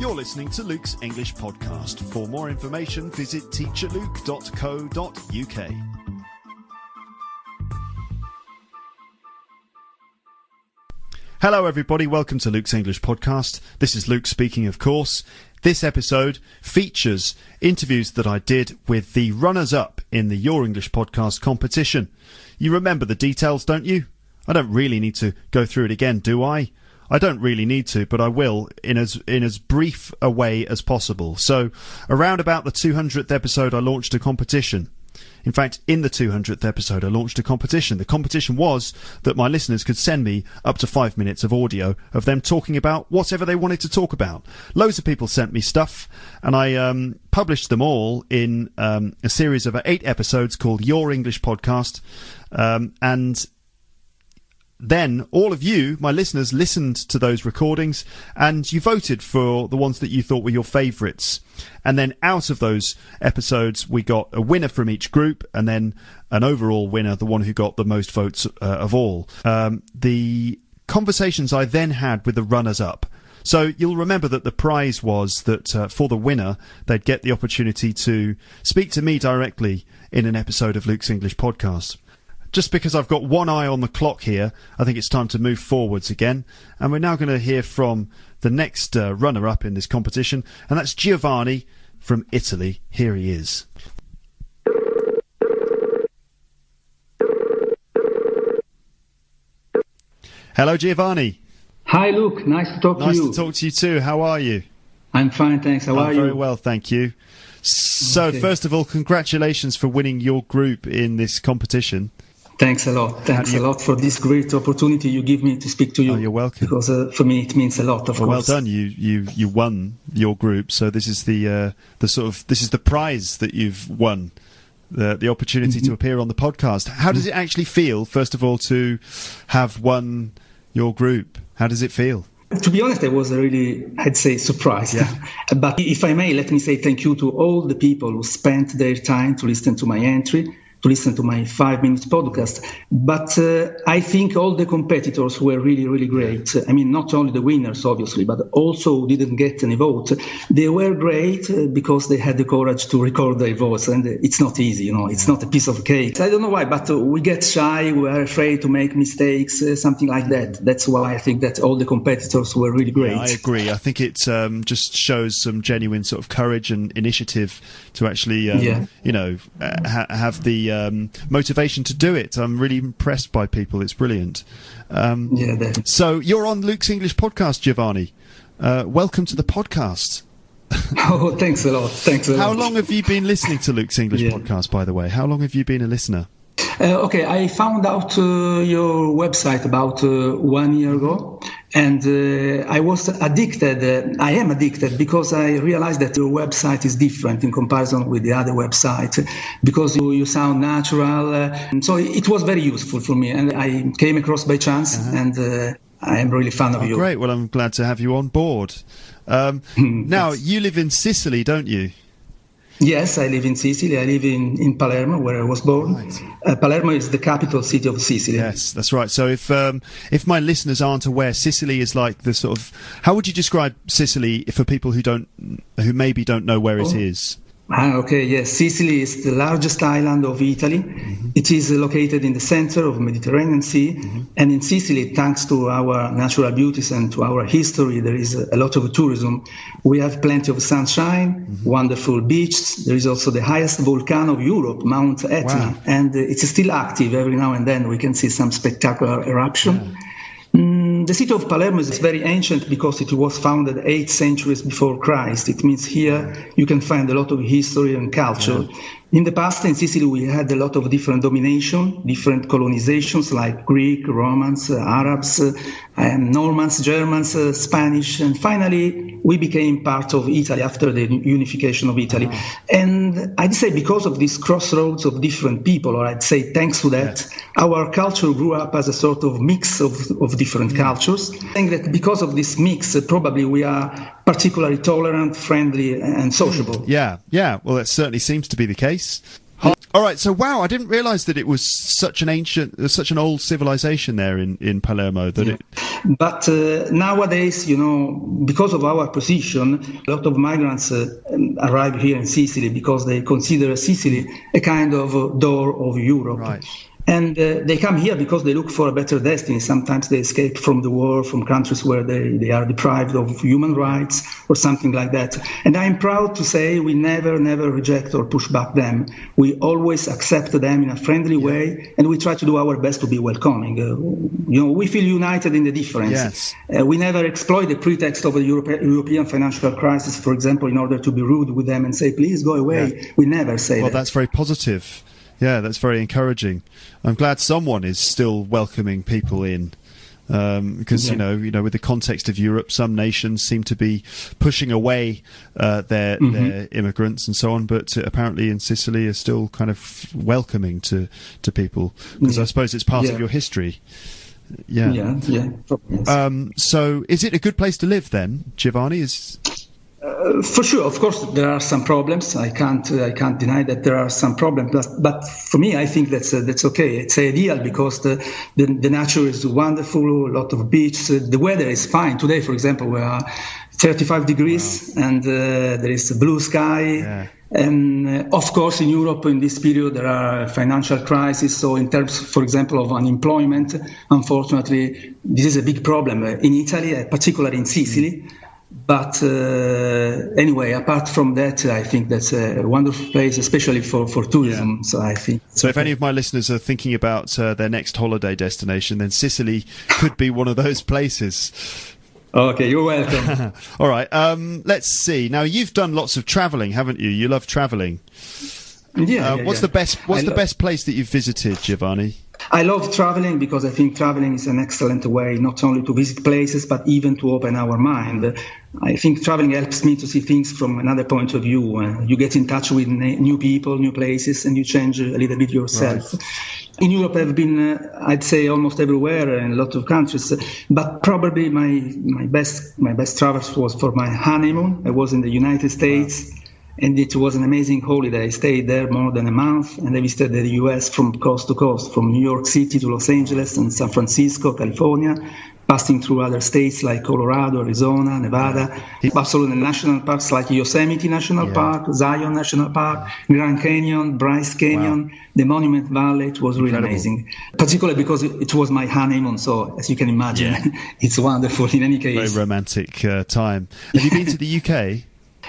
You're listening to Luke's English Podcast. For more information, visit teacherluke.co.uk. Hello everybody, welcome to Luke's English Podcast. This is Luke speaking, of course. This episode features interviews that I did with the runners-up in the Your English Podcast competition. You remember the details, don't you? I don't really need to go through it again, do I? I don't really need to, but I will in as brief a way as possible. So, around about the 200th episode, I launched a competition. In fact, in the 200th episode, I launched a competition. The competition was that my listeners could send me up to 5 minutes of audio of them talking about whatever they wanted to talk about. Loads of people sent me stuff, and I published them all in a series of 8 episodes called Your English Podcast, and then all of you, my listeners, listened to those recordings and you voted for the ones that you thought were your favourites. And then out of those episodes, we got a winner from each group and then an overall winner, the one who got the most votes of all. The conversations I then had with the runners-up. So you'll remember that the prize was that for the winner, they'd get the opportunity to speak to me directly in an episode of Luke's English Podcast. Just because I've got one eye on the clock here, I think it's time to move forwards again. And we're now going to hear from the next runner-up in this competition, and that's Giovanni from Italy. Here he is. Hello, Giovanni. Hi, Luke. Nice to talk to you. Nice to talk to you too. How are you? I'm fine, thanks. How are you? Very well, thank you. So, First of all, congratulations for winning your group in this competition. Thanks a lot. Thanks a lot for this great opportunity you give me to speak to you. Oh, you're welcome. Because for me it means a lot, of course. Well done. You won your group. So this is the prize that you've won, the opportunity to appear on the podcast. How does it actually feel, first of all, to have won your group? How does it feel? To be honest, I was really, I'd say, surprised. Yeah. But if I may, let me say thank you to all the people who spent their time to listen to my entry, to listen to my 5-minute podcast. But I think all the competitors were really, really great. I mean, not only the winners, obviously, but also didn't get any vote. They were great because they had the courage to record their voice. And it's not easy, it's not a piece of cake. I don't know why, but we get shy. We are afraid to make mistakes, something like that. That's why I think that all the competitors were really great. Yeah, I agree. I think it just shows some genuine sort of courage and initiative to actually, have the motivation to do it. I'm really impressed by people. It's brilliant. So you're on Luke's English Podcast, Giovanni. Welcome to the podcast. Oh, thanks a lot. How long have you been listening to Luke's English Podcast, by the way? How long have you been a listener? I found out your website about 1 year ago, and I was addicted. I am addicted because I realized that your website is different in comparison with the other website, because you sound natural. So it was very useful for me, and I came across by chance, and I am really fan of you. Great. Well, I'm glad to have you on board. Now, you live in Sicily, don't you? Yes, I live in Sicily. I live in Palermo, where I was born. Right. Palermo is the capital city of Sicily. Yes, that's right. So if my listeners aren't aware, Sicily is like the sort of... How would you describe Sicily for people who maybe don't know where it is? Yes. Sicily is the largest island of Italy. Mm-hmm. It is located in the center of the Mediterranean Sea. Mm-hmm. And in Sicily, thanks to our natural beauties and to our history, there is a lot of tourism. We have plenty of sunshine, wonderful beaches. There is also the highest volcano of Europe, Mount Etna. Wow. And it's still active. Every now and then we can see some spectacular eruption. Yeah. The city of Palermo is very ancient because it was founded 8 centuries before Christ. It means here you can find a lot of history and culture. Yeah. In the past, in Sicily, we had a lot of different domination, different colonizations like Greek, Romans, Arabs, Normans, Germans, Spanish, and finally we became part of Italy after the unification of Italy. And I'd say because of this crossroads of different people, or I'd say thanks to that, our culture grew up as a sort of mix of different cultures. I think that because of this mix, probably we are particularly tolerant, friendly, and sociable. Yeah. Well, that certainly seems to be the case. All right, so wow, I didn't realise that it was such an old civilization there in Palermo. But nowadays, because of our position, a lot of migrants arrive here in Sicily because they consider Sicily a kind of door of Europe. Right. And they come here because they look for a better destiny. Sometimes they escape from the war, from countries where they are deprived of human rights or something like that. And I'm proud to say we never reject or push back them. We always accept them in a friendly way, and we try to do our best to be welcoming. We feel united in the difference. Yes. We never exploit the pretext of a European financial crisis, for example, in order to be rude with them and say, please go away. Yeah. We never say that. Well, that's very positive. Yeah, that's very encouraging. I'm glad someone is still welcoming people in, because with the context of Europe, some nations seem to be pushing away their immigrants and so on, but apparently in Sicily are still kind of welcoming to people, because I suppose it's part of your history. Yeah. So, is it a good place to live then, Giovanni? For sure, of course, there are some problems. I can't deny that there are some problems. But for me, I think that's okay. It's ideal because the nature is wonderful. A lot of beaches. The weather is fine. Today, for example, we are 35 degrees, and there is a blue sky. Yeah. And of course, in Europe, in this period, there are financial crises. So, in terms, for example, of unemployment, unfortunately, this is a big problem in Italy, particularly in Sicily. But anyway, apart from that, I think that's a wonderful place, especially for tourism. Yeah. So I think. So if any of my listeners are thinking about their next holiday destination, then Sicily could be one of those places. Okay, you're welcome. All right. Let's see. Now you've done lots of travelling, haven't you? You love travelling. What's the best place that you've visited, Giovanni? I love traveling because I think traveling is an excellent way not only to visit places but even to open our mind. I think traveling helps me to see things from another point of view. You get in touch with new people, new places, and you change a little bit yourself. Right. In Europe, I've been, I'd say, almost everywhere in a lot of countries. But probably my best travels was for my honeymoon. I was in the United States. Wow. And it was an amazing holiday. I stayed there more than a month, and I visited the U.S. from coast to coast, from New York City to Los Angeles and San Francisco, California, passing through other states like Colorado, Arizona, Nevada, absolutely national parks like Yosemite National Park, Zion National Park, Grand Canyon, Bryce Canyon, the Monument Valley. It was really amazing, particularly because it was my honeymoon. So as you can imagine, it's wonderful in any case. Very romantic time. Have you been to the UK?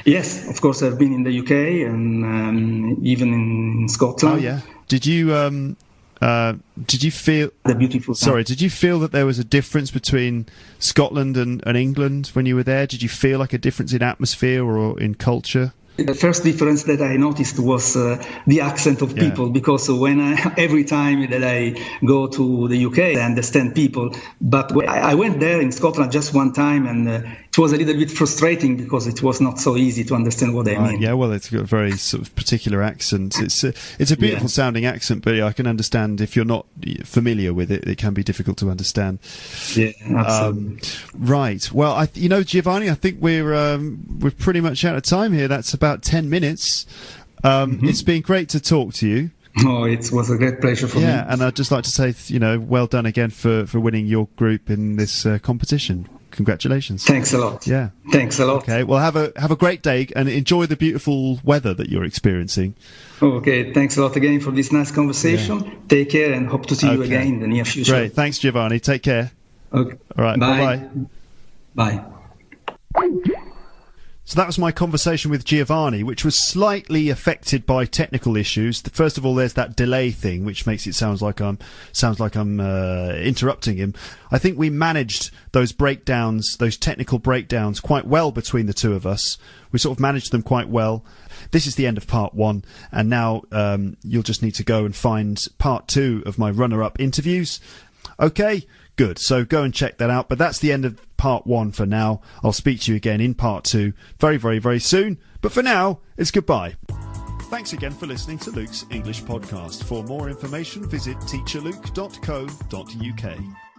Yes, of course, I've been in the UK and even in Scotland. Oh, yeah. Did you feel the beautiful town? Sorry, did you feel that there was a difference between Scotland and England when you were there? Did you feel like a difference in atmosphere or in culture? The first difference that I noticed was the accent of people, because every time that I go to the UK, I understand people. But I went there in Scotland just one time, and it was a little bit frustrating because it was not so easy to understand what they mean. Yeah, well, it's got a very sort of particular accent. It's a beautiful sounding accent, but I can understand if you're not familiar with it, it can be difficult to understand. Yeah, absolutely. Right. Well, Giovanni, I think we're pretty much out of time here. That's about 10 minutes. It's been great to talk to you. Oh, it was a great pleasure for me. Yeah, and I'd just like to say, well done again for winning your group in this competition. Congratulations. Thanks a lot. Yeah. Thanks a lot. Okay, well, have a great day and enjoy the beautiful weather that you're experiencing. Okay, thanks a lot again for this nice conversation. Yeah. Take care and hope to see you again in the near future. Great. Thanks, Giovanni. Take care. Okay. All right. Bye. Bye. So that was my conversation with Giovanni, which was slightly affected by technical issues. First of all, there's that delay thing, which makes it sounds like I'm interrupting him. I think we managed those breakdowns, those technical breakdowns, quite well between the two of us. We sort of managed them quite well. This is the end of part 1, and now you'll just need to go and find part 2 of my runner-up interviews. Okay, good. So go and check that out. But that's the end of part 1 for now. I'll speak to you again in part 2 very, very, very soon. But for now, it's goodbye. Thanks again for listening to Luke's English podcast. For more information, visit teacherluke.co.uk.